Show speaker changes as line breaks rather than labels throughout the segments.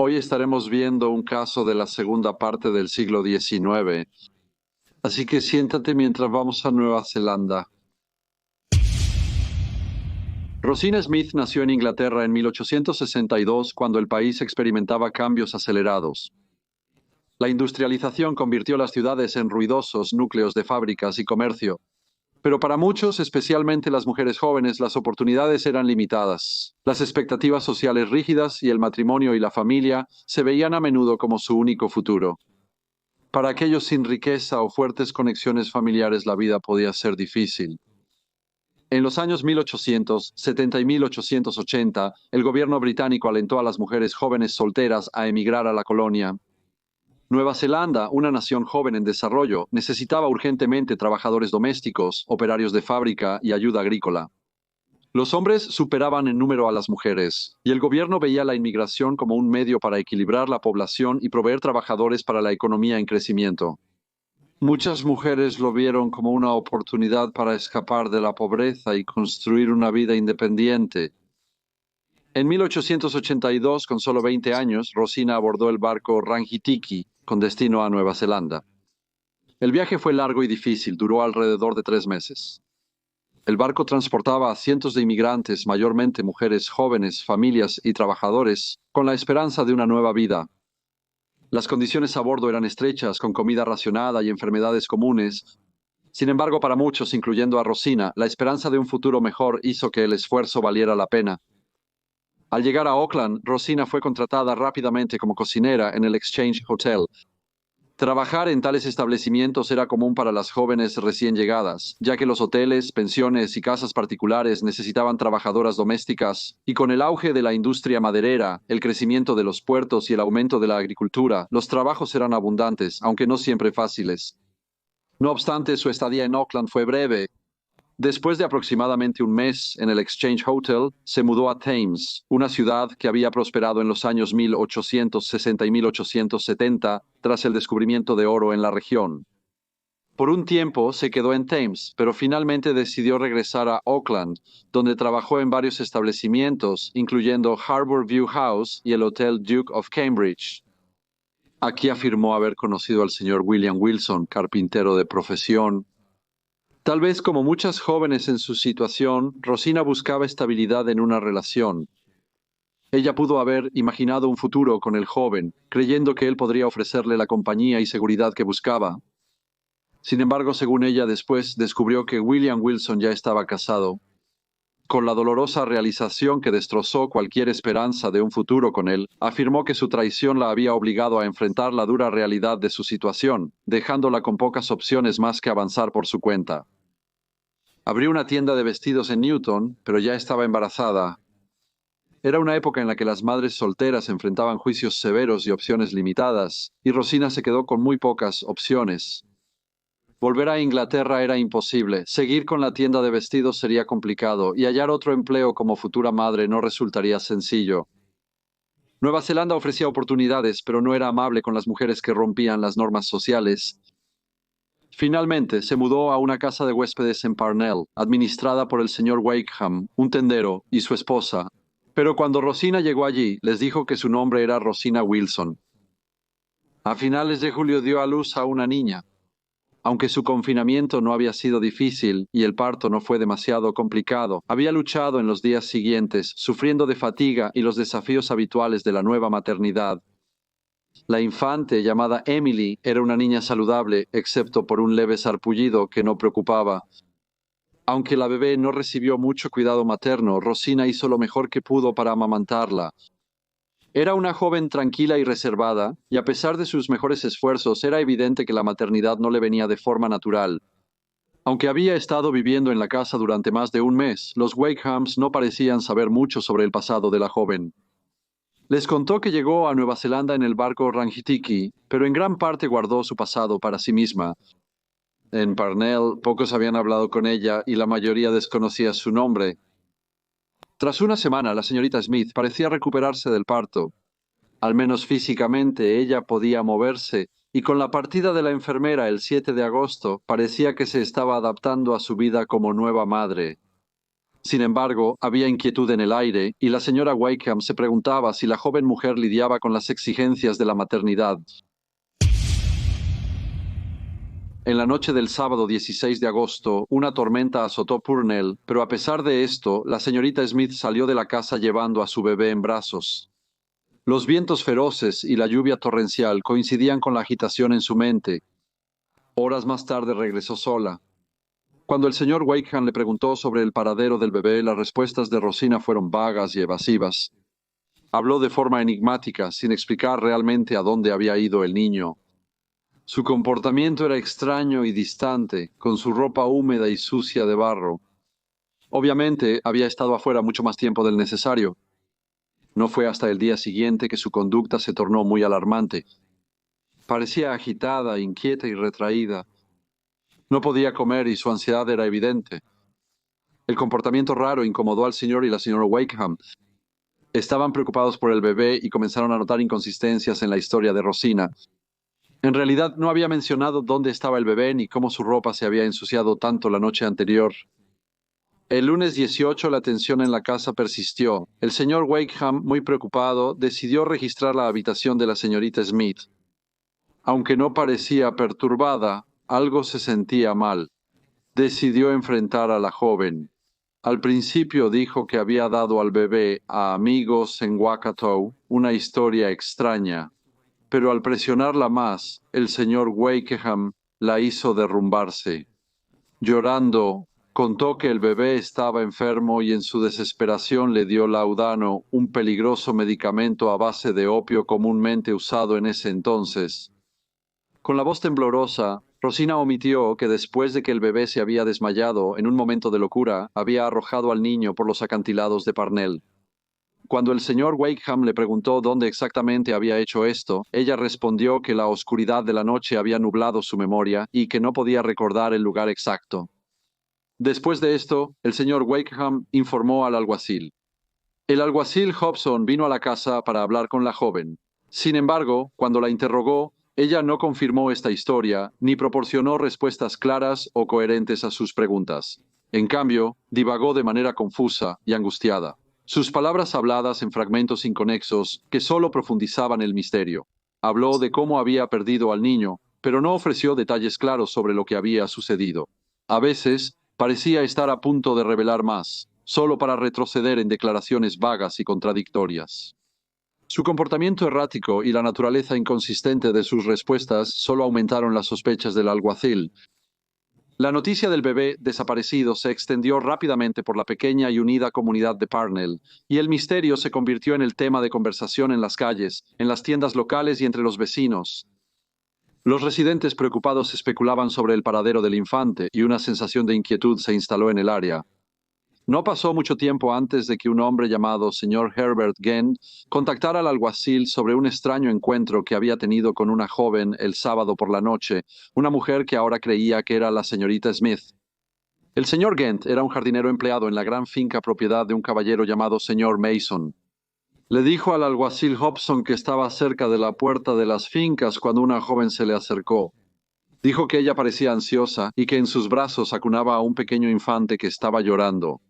Hoy estaremos viendo un caso de la segunda parte del siglo XIX, así que siéntate mientras vamos a Nueva Zelanda. Rosina Smith nació en Inglaterra en 1862, cuando el país experimentaba cambios acelerados. La industrialización convirtió las ciudades en ruidosos núcleos de fábricas y comercio, pero para muchos, especialmente las mujeres jóvenes, las oportunidades eran limitadas. Las expectativas sociales rígidas y el matrimonio y la familia se veían a menudo como su único futuro. Para aquellos sin riqueza o fuertes conexiones familiares, la vida podía ser difícil. En los años 1870 y 1880, el gobierno británico alentó a las mujeres jóvenes solteras a emigrar a la colonia. Nueva Zelanda, una nación joven en desarrollo, necesitaba urgentemente trabajadores domésticos, operarios de fábrica y ayuda agrícola. Los hombres superaban en número a las mujeres, y el gobierno veía la inmigración como un medio para equilibrar la población y proveer trabajadores para la economía en crecimiento. Muchas mujeres lo vieron como una oportunidad para escapar de la pobreza y construir una vida independiente. En 1882, con solo 20 años, Rosina abordó el barco Rangitiki con destino a Nueva Zelanda. El viaje fue largo y difícil, duró alrededor de 3 meses. El barco transportaba a cientos de inmigrantes, mayormente mujeres jóvenes, familias y trabajadores, con la esperanza de una nueva vida. Las condiciones a bordo eran estrechas, con comida racionada y enfermedades comunes. Sin embargo, para muchos, incluyendo a Rosina, la esperanza de un futuro mejor hizo que el esfuerzo valiera la pena. Al llegar a Auckland, Rosina fue contratada rápidamente como cocinera en el Exchange Hotel. Trabajar en tales establecimientos era común para las jóvenes recién llegadas, ya que los hoteles, pensiones y casas particulares necesitaban trabajadoras domésticas, y con el auge de la industria maderera, el crecimiento de los puertos y el aumento de la agricultura, los trabajos eran abundantes, aunque no siempre fáciles. No obstante, su estadía en Auckland fue breve. Después de aproximadamente un mes en el Exchange Hotel, se mudó a Thames, una ciudad que había prosperado en los años 1860 y 1870 tras el descubrimiento de oro en la región. Por un tiempo se quedó en Thames, pero finalmente decidió regresar a Auckland, donde trabajó en varios establecimientos, incluyendo Harbour View House y el Hotel Duke of Cambridge. Aquí afirmó haber conocido al señor William Wilson, carpintero de profesión. Tal vez como muchas jóvenes en su situación, Rosina buscaba estabilidad en una relación. Ella pudo haber imaginado un futuro con el joven, creyendo que él podría ofrecerle la compañía y seguridad que buscaba. Sin embargo, según ella después, descubrió que William Wilson ya estaba casado. Con la dolorosa realización que destrozó cualquier esperanza de un futuro con él, afirmó que su traición la había obligado a enfrentar la dura realidad de su situación, dejándola con pocas opciones más que avanzar por su cuenta. Abrió una tienda de vestidos en Newton, pero ya estaba embarazada. Era una época en la que las madres solteras enfrentaban juicios severos y opciones limitadas, y Rosina se quedó con muy pocas opciones. Volver a Inglaterra era imposible, seguir con la tienda de vestidos sería complicado, y hallar otro empleo como futura madre no resultaría sencillo. Nueva Zelanda ofrecía oportunidades, pero no era amable con las mujeres que rompían las normas sociales. Finalmente, se mudó a una casa de huéspedes en Parnell, administrada por el señor Wakeham, un tendero, y su esposa. Pero cuando Rosina llegó allí, les dijo que su nombre era Rosina Wilson. A finales de julio dio a luz a una niña. Aunque su confinamiento no había sido difícil y el parto no fue demasiado complicado, había luchado en los días siguientes, sufriendo de fatiga y los desafíos habituales de la nueva maternidad. La infante, llamada Emily, era una niña saludable, excepto por un leve sarpullido que no preocupaba. Aunque la bebé no recibió mucho cuidado materno, Rosina hizo lo mejor que pudo para amamantarla. Era una joven tranquila y reservada, y a pesar de sus mejores esfuerzos, era evidente que la maternidad no le venía de forma natural. Aunque había estado viviendo en la casa durante más de un mes, los Wakehams no parecían saber mucho sobre el pasado de la joven. Les contó que llegó a Nueva Zelanda en el barco Rangitiki, pero en gran parte guardó su pasado para sí misma. En Parnell, pocos habían hablado con ella y la mayoría desconocía su nombre. Tras una semana, la señorita Smith parecía recuperarse del parto. Al menos físicamente ella podía moverse, y con la partida de la enfermera el 7 de agosto parecía que se estaba adaptando a su vida como nueva madre. Sin embargo, había inquietud en el aire y la señora Wakeham se preguntaba si la joven mujer lidiaba con las exigencias de la maternidad. En la noche del sábado 16 de agosto, una tormenta azotó Purnell, pero a pesar de esto, la señorita Smith salió de la casa llevando a su bebé en brazos. Los vientos feroces y la lluvia torrencial coincidían con la agitación en su mente. Horas más tarde regresó sola. Cuando el señor Wakeham le preguntó sobre el paradero del bebé, las respuestas de Rosina fueron vagas y evasivas. Habló de forma enigmática, sin explicar realmente a dónde había ido el niño. Su comportamiento era extraño y distante, con su ropa húmeda y sucia de barro. Obviamente, había estado afuera mucho más tiempo del necesario. No fue hasta el día siguiente que su conducta se tornó muy alarmante. Parecía agitada, inquieta y retraída. No podía comer y su ansiedad era evidente. El comportamiento raro incomodó al señor y la señora Wakeham. Estaban preocupados por el bebé y comenzaron a notar inconsistencias en la historia de Rosina. En realidad no había mencionado dónde estaba el bebé ni cómo su ropa se había ensuciado tanto la noche anterior. El lunes 18 la tensión en la casa persistió. El señor Wakeham, muy preocupado, decidió registrar la habitación de la señorita Smith. Aunque no parecía perturbada, algo se sentía mal. Decidió enfrentar a la joven. Al principio dijo que había dado al bebé a amigos en Waikato, una historia extraña, pero al presionarla más, el señor Wakeham la hizo derrumbarse. Llorando, contó que el bebé estaba enfermo y en su desesperación le dio laudano, un peligroso medicamento a base de opio comúnmente usado en ese entonces. Con la voz temblorosa, Rosina omitió que después de que el bebé se había desmayado en un momento de locura, había arrojado al niño por los acantilados de Parnell. Cuando el señor Wakeham le preguntó dónde exactamente había hecho esto, ella respondió que la oscuridad de la noche había nublado su memoria y que no podía recordar el lugar exacto. Después de esto, el señor Wakeham informó al alguacil. El alguacil Hobson vino a la casa para hablar con la joven. Sin embargo, cuando la interrogó, ella no confirmó esta historia ni proporcionó respuestas claras o coherentes a sus preguntas. En cambio, divagó de manera confusa y angustiada. Sus palabras habladas en fragmentos inconexos que solo profundizaban el misterio. Habló de cómo había perdido al niño, pero no ofreció detalles claros sobre lo que había sucedido. A veces, parecía estar a punto de revelar más, solo para retroceder en declaraciones vagas y contradictorias. Su comportamiento errático y la naturaleza inconsistente de sus respuestas solo aumentaron las sospechas del alguacil. La noticia del bebé desaparecido se extendió rápidamente por la pequeña y unida comunidad de Parnell, y el misterio se convirtió en el tema de conversación en las calles, en las tiendas locales y entre los vecinos. Los residentes preocupados especulaban sobre el paradero del infante y una sensación de inquietud se instaló en el área. No pasó mucho tiempo antes de que un hombre llamado señor Herbert Gent contactara al alguacil sobre un extraño encuentro que había tenido con una joven el sábado por la noche, una mujer que ahora creía que era la señorita Smith. El señor Gent era un jardinero empleado en la gran finca propiedad de un caballero llamado señor Mason. Le dijo al alguacil Hobson que estaba cerca de la puerta de las fincas cuando una joven se le acercó. Dijo que ella parecía ansiosa y que en sus brazos acunaba a un pequeño infante que estaba llorando.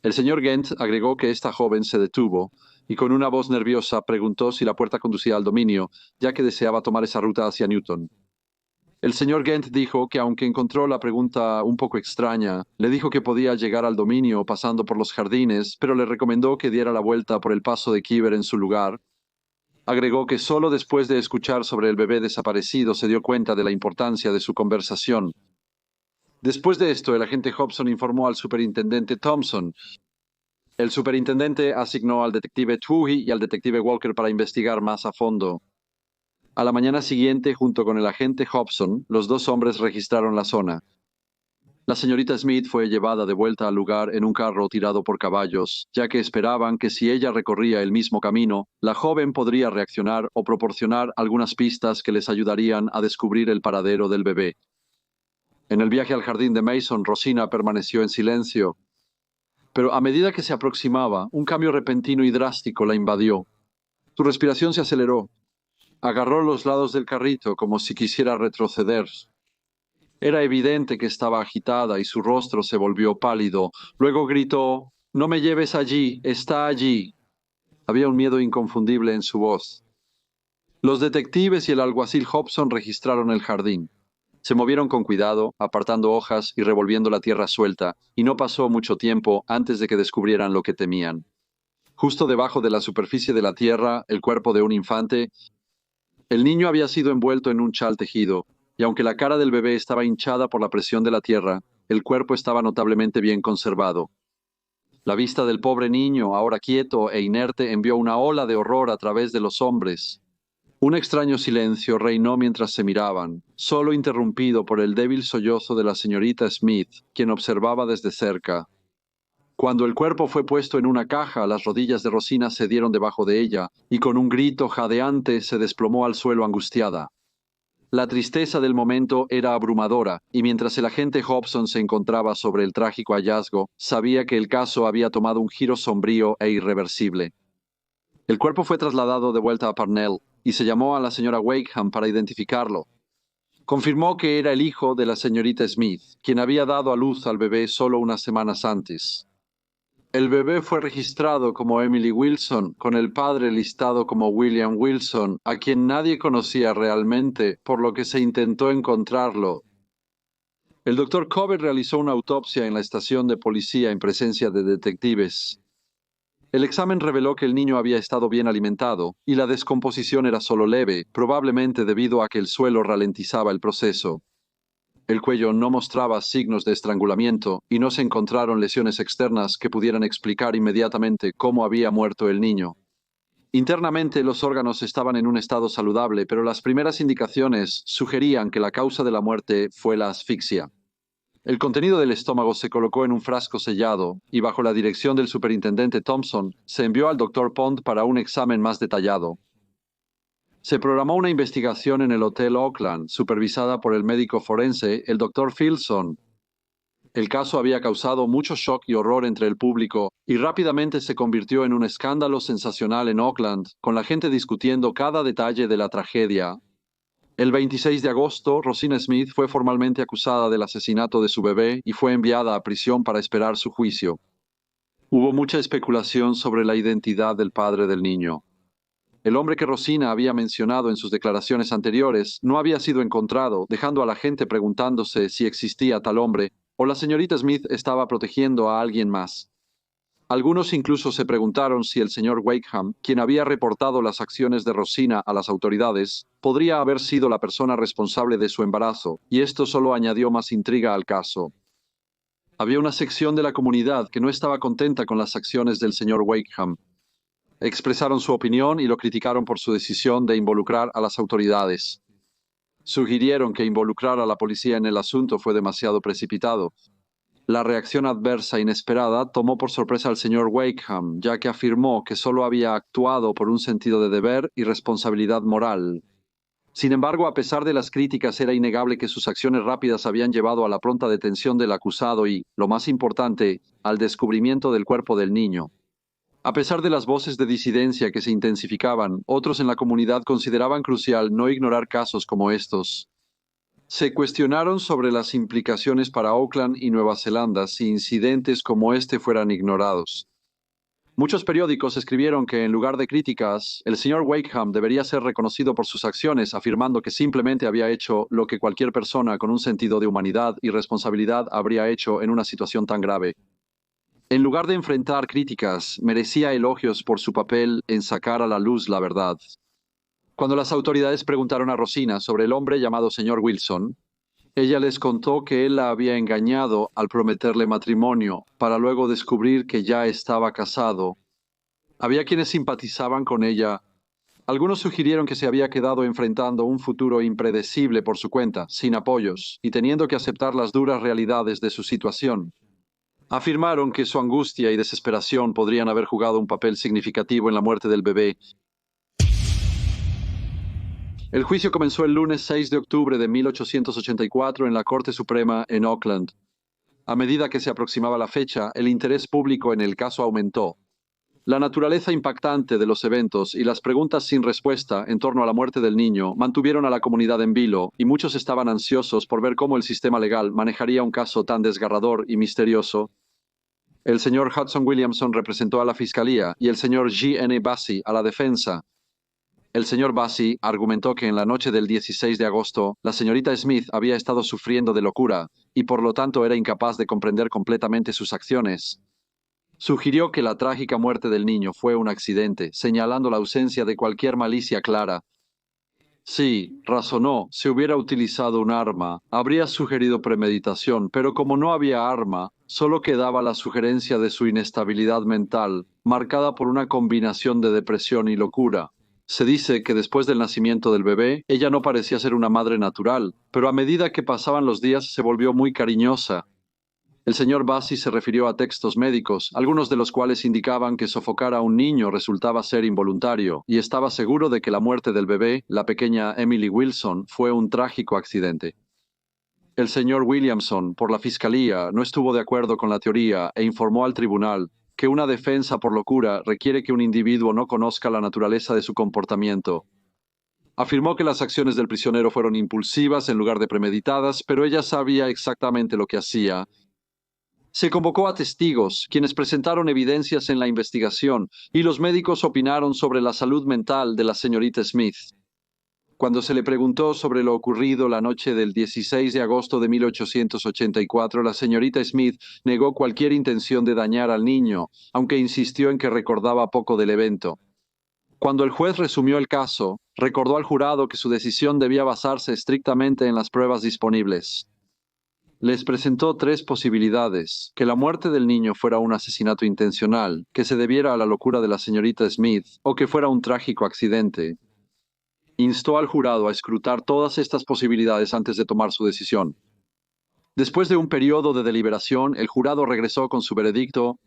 El señor Gent agregó que esta joven se detuvo y con una voz nerviosa preguntó si la puerta conducía al dominio, ya que deseaba tomar esa ruta hacia Newton. El señor Gent dijo que aunque encontró la pregunta un poco extraña, le dijo que podía llegar al dominio pasando por los jardines, pero le recomendó que diera la vuelta por el paso de Kiver en su lugar. Agregó que solo después de escuchar sobre el bebé desaparecido se dio cuenta de la importancia de su conversación. Después de esto, el agente Hobson informó al superintendente Thompson. El superintendente asignó al detective Twohy y al detective Walker para investigar más a fondo. A la mañana siguiente, junto con el agente Hobson, los dos hombres registraron la zona. La señorita Smith fue llevada de vuelta al lugar en un carro tirado por caballos, ya que esperaban que si ella recorría el mismo camino, la joven podría reaccionar o proporcionar algunas pistas que les ayudarían a descubrir el paradero del bebé. En el viaje al jardín de Mason, Rosina permaneció en silencio. Pero a medida que se aproximaba, un cambio repentino y drástico la invadió. Su respiración se aceleró. Agarró los lados del carrito como si quisiera retroceder. Era evidente que estaba agitada y su rostro se volvió pálido. Luego gritó, «No me lleves allí, está allí». Había un miedo inconfundible en su voz. Los detectives y el alguacil Hobson registraron el jardín. Se movieron con cuidado, apartando hojas y revolviendo la tierra suelta, y no pasó mucho tiempo antes de que descubrieran lo que temían. Justo debajo de la superficie de la tierra, el cuerpo de un infante. El niño había sido envuelto en un chal tejido, y aunque la cara del bebé estaba hinchada por la presión de la tierra, el cuerpo estaba notablemente bien conservado. La vista del pobre niño, ahora quieto e inerte, envió una ola de horror a través de los hombres. Un extraño silencio reinó mientras se miraban, solo interrumpido por el débil sollozo de la señorita Smith, quien observaba desde cerca. Cuando el cuerpo fue puesto en una caja, las rodillas de Rosina cedieron debajo de ella, y con un grito jadeante se desplomó al suelo angustiada. La tristeza del momento era abrumadora, y mientras el agente Hobson se encontraba sobre el trágico hallazgo, sabía que el caso había tomado un giro sombrío e irreversible. El cuerpo fue trasladado de vuelta a Parnell, y se llamó a la señora Wakeham para identificarlo. Confirmó que era el hijo de la señorita Smith, quien había dado a luz al bebé solo unas semanas antes. El bebé fue registrado como Emily Wilson, con el padre listado como William Wilson, a quien nadie conocía realmente, por lo que se intentó encontrarlo. El doctor Cobbett realizó una autopsia en la estación de policía en presencia de detectives. El examen reveló que el niño había estado bien alimentado y la descomposición era solo leve, probablemente debido a que el suelo ralentizaba el proceso. El cuello no mostraba signos de estrangulamiento y no se encontraron lesiones externas que pudieran explicar inmediatamente cómo había muerto el niño. Internamente los órganos estaban en un estado saludable, pero las primeras indicaciones sugerían que la causa de la muerte fue la asfixia. El contenido del estómago se colocó en un frasco sellado y bajo la dirección del superintendente Thompson se envió al doctor Pond para un examen más detallado. Se programó una investigación en el Hotel Oakland, supervisada por el médico forense, el doctor Filson. El caso había causado mucho shock y horror entre el público y rápidamente se convirtió en un escándalo sensacional en Oakland, con la gente discutiendo cada detalle de la tragedia. El 26 de agosto, Rosina Smith fue formalmente acusada del asesinato de su bebé y fue enviada a prisión para esperar su juicio. Hubo mucha especulación sobre la identidad del padre del niño. El hombre que Rosina había mencionado en sus declaraciones anteriores no había sido encontrado, dejando a la gente preguntándose si existía tal hombre o la señorita Smith estaba protegiendo a alguien más. Algunos incluso se preguntaron si el señor Wakeham, quien había reportado las acciones de Rosina a las autoridades, podría haber sido la persona responsable de su embarazo, y esto solo añadió más intriga al caso. Había una sección de la comunidad que no estaba contenta con las acciones del señor Wakeham. Expresaron su opinión y lo criticaron por su decisión de involucrar a las autoridades. Sugirieron que involucrar a la policía en el asunto fue demasiado precipitado. La reacción adversa inesperada tomó por sorpresa al señor Wakeham, ya que afirmó que solo había actuado por un sentido de deber y responsabilidad moral. Sin embargo, a pesar de las críticas, era innegable que sus acciones rápidas habían llevado a la pronta detención del acusado y, lo más importante, al descubrimiento del cuerpo del niño. A pesar de las voces de disidencia que se intensificaban, otros en la comunidad consideraban crucial no ignorar casos como estos. Se cuestionaron sobre las implicaciones para Auckland y Nueva Zelanda si incidentes como este fueran ignorados. Muchos periódicos escribieron que en lugar de críticas, el señor Wakeham debería ser reconocido por sus acciones, afirmando que simplemente había hecho lo que cualquier persona con un sentido de humanidad y responsabilidad habría hecho en una situación tan grave. En lugar de enfrentar críticas, merecía elogios por su papel en sacar a la luz la verdad. Cuando las autoridades preguntaron a Rosina sobre el hombre llamado señor Wilson, ella les contó que él la había engañado al prometerle matrimonio, para luego descubrir que ya estaba casado. Había quienes simpatizaban con ella. Algunos sugirieron que se había quedado enfrentando un futuro impredecible por su cuenta, sin apoyos, y teniendo que aceptar las duras realidades de su situación. Afirmaron que su angustia y desesperación podrían haber jugado un papel significativo en la muerte del bebé. El juicio comenzó el lunes 6 de octubre de 1884 en la Corte Suprema en Auckland. A medida que se aproximaba la fecha, el interés público en el caso aumentó. La naturaleza impactante de los eventos y las preguntas sin respuesta en torno a la muerte del niño mantuvieron a la comunidad en vilo, y muchos estaban ansiosos por ver cómo el sistema legal manejaría un caso tan desgarrador y misterioso. El señor Hudson Williamson representó a la fiscalía y el señor G. N. Bassi a la defensa. El señor Bassi argumentó que en la noche del 16 de agosto, la señorita Smith había estado sufriendo de locura y por lo tanto era incapaz de comprender completamente sus acciones. Sugirió que la trágica muerte del niño fue un accidente, señalando la ausencia de cualquier malicia clara. Sí, razonó, si hubiera utilizado un arma, habría sugerido premeditación, pero como no había arma, solo quedaba la sugerencia de su inestabilidad mental, marcada por una combinación de depresión y locura. Se dice que después del nacimiento del bebé, ella no parecía ser una madre natural, pero a medida que pasaban los días se volvió muy cariñosa. El señor Bassi se refirió a textos médicos, algunos de los cuales indicaban que sofocar a un niño resultaba ser involuntario, y estaba seguro de que la muerte del bebé, la pequeña Emily Wilson, fue un trágico accidente. El señor Williamson, por la fiscalía, no estuvo de acuerdo con la teoría e informó al tribunal que una defensa por locura requiere que un individuo no conozca la naturaleza de su comportamiento. Afirmó que las acciones del prisionero fueron impulsivas en lugar de premeditadas, pero ella sabía exactamente lo que hacía. Se convocó a testigos, quienes presentaron evidencias en la investigación, y los médicos opinaron sobre la salud mental de la señorita Smith. Cuando se le preguntó sobre lo ocurrido la noche del 16 de agosto de 1884, la señorita Smith negó cualquier intención de dañar al niño, aunque insistió en que recordaba poco del evento. Cuando el juez resumió el caso, recordó al jurado que su decisión debía basarse estrictamente en las pruebas disponibles. Les presentó tres posibilidades: que la muerte del niño fuera un asesinato intencional, que se debiera a la locura de la señorita Smith, o que fuera un trágico accidente. Instó al jurado a escrutar todas estas posibilidades antes de tomar su decisión. Después de un periodo de deliberación, el jurado regresó con su veredicto.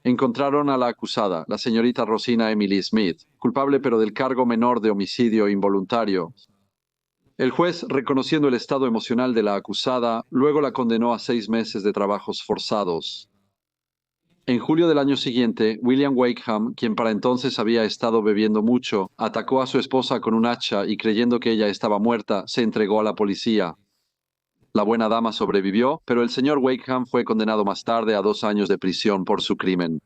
Encontraron a la acusada, la señorita Rosina Emily Smith, culpable pero del cargo menor de homicidio involuntario. El juez, reconociendo el estado emocional de la acusada, luego la condenó a 6 meses de trabajos forzados. En julio del año siguiente, William Wakeham, quien para entonces había estado bebiendo mucho, atacó a su esposa con un hacha y, creyendo que ella estaba muerta, se entregó a la policía. La buena dama sobrevivió, pero el señor Wakeham fue condenado más tarde a 2 años de prisión por su crimen.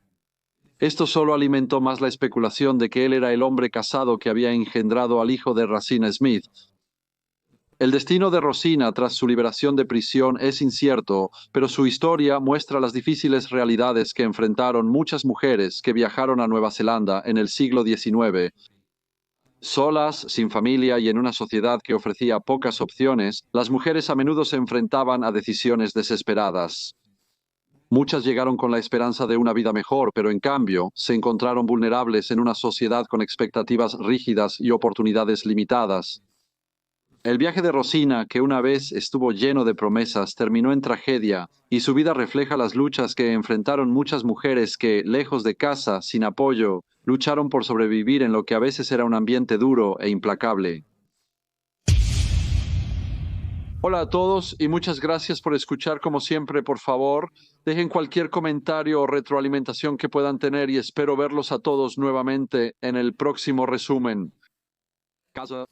Esto solo alimentó más la especulación de que él era el hombre casado que había engendrado al hijo de Rosina Smith. El destino de Rosina tras su liberación de prisión es incierto, pero su historia muestra las difíciles realidades que enfrentaron muchas mujeres que viajaron a Nueva Zelanda en el siglo XIX. Solas, sin familia y en una sociedad que ofrecía pocas opciones, las mujeres a menudo se enfrentaban a decisiones desesperadas. Muchas llegaron con la esperanza de una vida mejor, pero en cambio se encontraron vulnerables en una sociedad con expectativas rígidas y oportunidades limitadas. El viaje de Rosina, que una vez estuvo lleno de promesas, terminó en tragedia, y su vida refleja las luchas que enfrentaron muchas mujeres que, lejos de casa, sin apoyo, lucharon por sobrevivir en lo que a veces era un ambiente duro e implacable. Hola a todos y muchas gracias por escuchar. Como siempre, por favor, dejen cualquier comentario o retroalimentación que puedan tener y espero verlos a todos nuevamente en el próximo resumen. Casa.